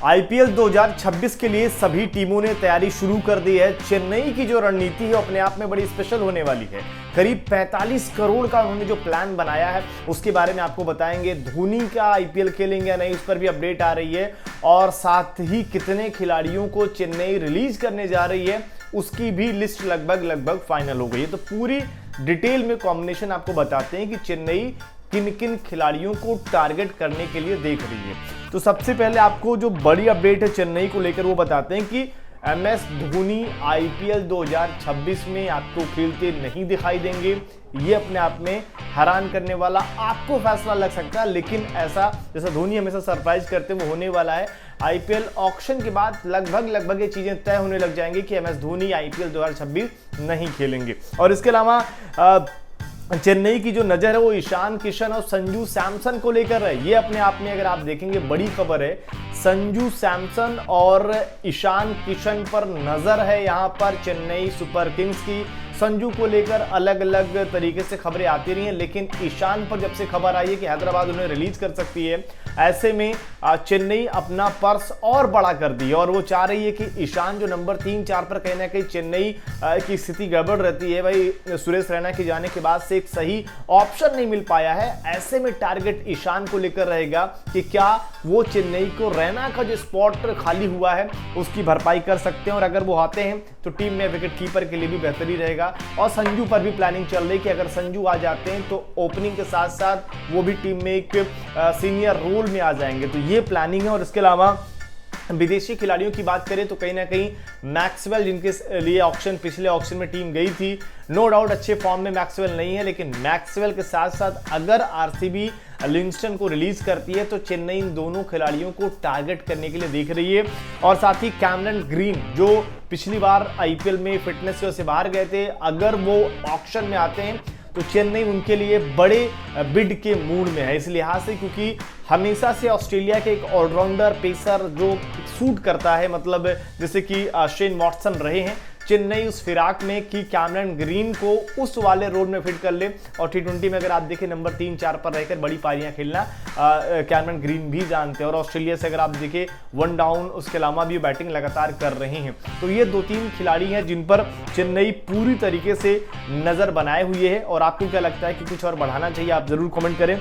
IPL 2026 के लिए सभी टीमों ने तैयारी शुरू कर दी है। चेन्नई की जो रणनीति है अपने आप में बड़ी स्पेशल होने वाली है। करीब 45 करोड़ का उन्होंने जो प्लान बनाया है उसके बारे में आपको बताएंगे। धोनी का आईपीएल खेलेंगे या नहीं उस पर भी अपडेट आ रही है, और साथ ही कितने खिलाड़ियों को चेन्नई रिलीज करने जा रही है उसकी भी लिस्ट लगभग फाइनल हो गई है। तो पूरी डिटेल में कॉम्बिनेशन आपको बताते हैं कि चेन्नई किन किन खिलाड़ियों को टारगेट करने के लिए देख रही है। तो सबसे पहले आपको जो बड़ी अपडेट है चेन्नई को लेकर वो बताते हैं कि एमएस धोनी आईपीएल 2026 में आपको खेलते नहीं दिखाई देंगे। ये अपने आप में हैरान करने वाला आपको फैसला लग सकता है, लेकिन ऐसा जैसा धोनी हमेशा सरप्राइज करते हैं वो होने वाला है। आईपीएल ऑक्शन के बाद लगभग ये चीजें तय होने लग जाएंगी कि एमएस धोनी आईपीएल 2026 नहीं खेलेंगे। और इसके अलावा चेन्नई की जो नजर है वो ईशान किशन और संजू सैमसन को लेकर है। ये अपने आप में अगर आप देखेंगे बड़ी खबर है। संजू सैमसन और ईशान किशन पर नजर है यहाँ पर चेन्नई सुपर किंग्स की। संजू को लेकर अलग अलग तरीके से खबरें आती रही हैं, लेकिन ईशान पर जब से खबर आई है कि हैदराबाद उन्हें रिलीज कर सकती है, ऐसे में चेन्नई अपना पर्स और बड़ा कर दी और वो चाह रही है कि ईशान जो नंबर 3-4 पर कहीं ना कहीं चेन्नई की स्थिति गड़बड़ रहती है। भाई सुरेश रैना के जाने के बाद से एक सही ऑप्शन नहीं मिल पाया है। ऐसे में टारगेट ईशान को लेकर रहेगा कि क्या वो चेन्नई को रैना का जो स्पॉट खाली हुआ है उसकी भरपाई कर सकते हैं, और अगर वो आते हैं तो टीम में विकेट कीपर के लिए भी बेहतरी रहेगा। और संजू पर भी प्लानिंग चल रही कि अगर संजू आ जाते हैं तो ओपनिंग के साथ साथ वो भी टीम में एक सीनियर रोल में आ जाएंगे। तो ये प्लानिंग है। और इसके अलावा विदेशी खिलाड़ियों की बात करें तो कहीं ना कहीं मैक्सवेल, जिनके लिए ऑक्शन पिछले ऑक्शन में टीम गई थी, नो डाउट अच्छे फॉर्म में मैक्सवेल नहीं है, लेकिन मैक्सवेल के साथ साथ अगर आरसीबी लिविंगस्टन को रिलीज करती है तो चेन्नई इन दोनों खिलाड़ियों को टारगेट करने के लिए देख रही है। और साथ ही कैमरन ग्रीन जो पिछली बार आईपीएल में फिटनेस से बाहर गए थे, अगर वो ऑक्शन में आते हैं तो चेन्नई उनके लिए बड़े बिड के मूड में है। इस लिहाज से क्योंकि हमेशा से ऑस्ट्रेलिया के एक ऑलराउंडर पेसर जो सूट करता है, मतलब जैसे कि शेन वॉटसन रहे हैं, चेन्नई उस फिराक में कि कैमरन ग्रीन को उस वाले रोल में फिट कर ले। और टी20 में अगर आप देखें नंबर 3-4 पर रहकर बड़ी पारियां खेलना कैमरन ग्रीन भी जानते हैं। और ऑस्ट्रेलिया से अगर आप देखें 1 डाउन, उसके अलावा भी बैटिंग लगातार कर रहे हैं। तो ये 2-3 खिलाड़ी हैं जिन पर चेन्नई पूरी तरीके से नजर बनाए हुए है। और आपको क्या लगता है कि कुछ और बढ़ाना चाहिए, आप जरूर कमेंट करें।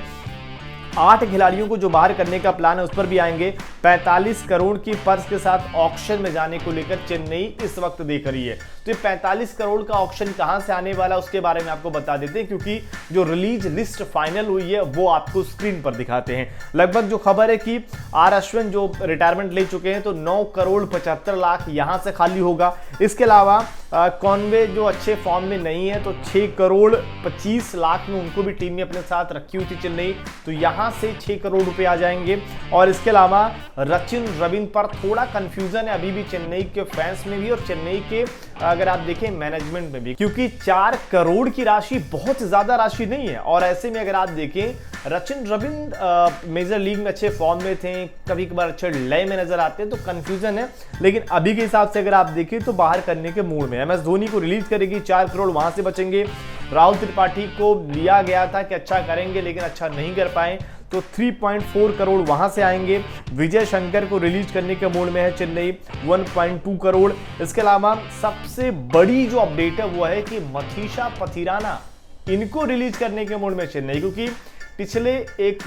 8 खिलाड़ियों को जो बाहर करने का प्लान है उस पर भी आएंगे। 45 करोड़ की पर्स के साथ ऑक्शन में जाने को लेकर चेन्नई इस वक्त देख रही है। तो ये 45 करोड़ का ऑक्शन कहां से आने वाला उसके बारे में आपको बता देते हैं, क्योंकि जो रिलीज लिस्ट फाइनल हुई है वो आपको स्क्रीन पर दिखाते हैं। लगभग जो खबर है कि आर अश्विन जो रिटायरमेंट ले चुके हैं तो 9 करोड़ 75 लाख यहां से खाली होगा। इसके अलावा कॉनवे जो अच्छे फॉर्म में नहीं है तो 6 करोड़ 25 लाख में उनको भी टीम में अपने साथ रखी हुई थी चेन्नई, तो यहां से 6 करोड़ रुपए आ जाएंगे। और इसके अलावा सचिन रविंद्र पर थोड़ा कंफ्यूजन है अभी भी चेन्नई के फैंस में भी और चेन्नई के अगर आप देखें मैनेजमेंट में भी, क्योंकि 4 करोड़ की राशि बहुत ज्यादा राशि नहीं है। और ऐसे में अगर आप देखें सचिन रविंद्र मेजर लीग में अच्छे फॉर्म में थे, कभी कभार अच्छे लय में नजर आते हैं, तो कंफ्यूजन है। लेकिन अभी के हिसाब से अगर आप देखें तो बाहर करने के मूड में एमएस धोनी को रिलीज करेगी, 4 करोड़ वहां से बचेंगे। राहुल त्रिपाठी को लिया गया था कि अच्छा करेंगे लेकिन अच्छा नहीं कर पाए, तो 3.4 करोड़ वहां से आएंगे। विजय शंकर को रिलीज करने के मूड में है चेन्नई, 1.2 करोड़। इसके अलावा सबसे बड़ी जो अपडेट है वो है कि मथीशा पथिराना, इनको रिलीज करने के मूड में चेन्नई, क्योंकि पिछले एक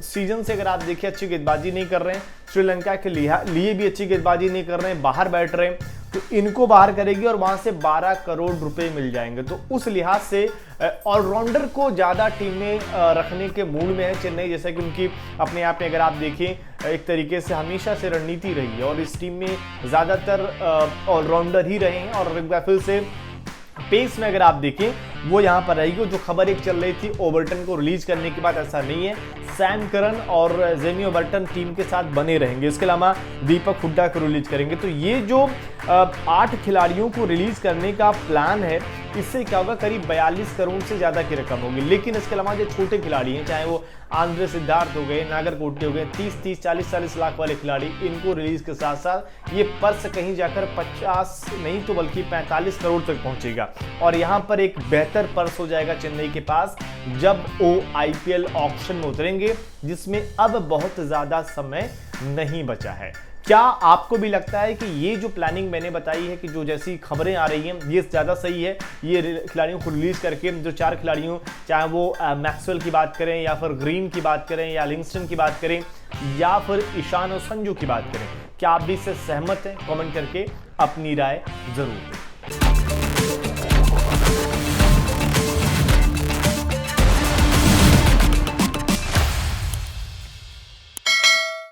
सीजन से अगर आप देखिए अच्छी गेंदबाजी नहीं कर रहे हैं, श्रीलंका के लिए भी अच्छी गेंदबाजी नहीं कर रहे हैं, बाहर बैठ रहे हैं, तो इनको बाहर करेगी और वहां से 12 करोड़ रुपए मिल जाएंगे। तो उस लिहाज से ऑलराउंडर को ज्यादा टीम में रखने के मूड में है चेन्नई, जैसा कि उनकी अपने आप में अगर आप देखें एक तरीके से हमेशा से रणनीति रही है और इस टीम में ज्यादातर ऑलराउंडर ही रहे हैं। और एक बार फिर से पेस में अगर आप देखें वो यहां पर रहेगी। जो खबर एक चल रही थी ओबर्टन को रिलीज करने के बाद, ऐसा नहीं है। सैम करन और जेमी ओबर्टन टीम के साथ बने रहेंगे। इसके अलावा दीपक हुड्डा को रिलीज करेंगे। तो ये जो 8 खिलाड़ियों को रिलीज करने का प्लान है, इससे क्या होगा, करीब 42 करोड़ से ज्यादा की रकम होगी। लेकिन इसके अलावा जो छोटे खिलाड़ी हैं, चाहे वो आंद्रे सिद्धार्थ हो गए, नागरकोटी हो गए, 30-30, 40-40 लाख वाले खिलाड़ी, इनको रिलीज के साथ साथ ये पर्स कहीं जाकर 50 नहीं तो बल्कि 45 करोड़ तक पहुंचेगा। और यहां पर एक बेहतर पर्स हो जाएगा चेन्नई के पास जब वो आईपीएल ऑक्शन में उतरेंगे, जिसमें अब बहुत ज्यादा समय नहीं बचा है। क्या आपको भी लगता है कि ये जो प्लानिंग मैंने बताई है कि जो जैसी खबरें आ रही हैं ये ज़्यादा सही है, ये खिलाड़ियों को रिलीज करके जो 4 खिलाड़ियों, चाहे वो मैक्सवेल की बात करें या फिर ग्रीन की बात करें या लिंगस्टन की बात करें या फिर ईशान और संजू की बात करें, क्या आप भी इससे सहमत हैं? कमेंट करके अपनी राय जरूर दें।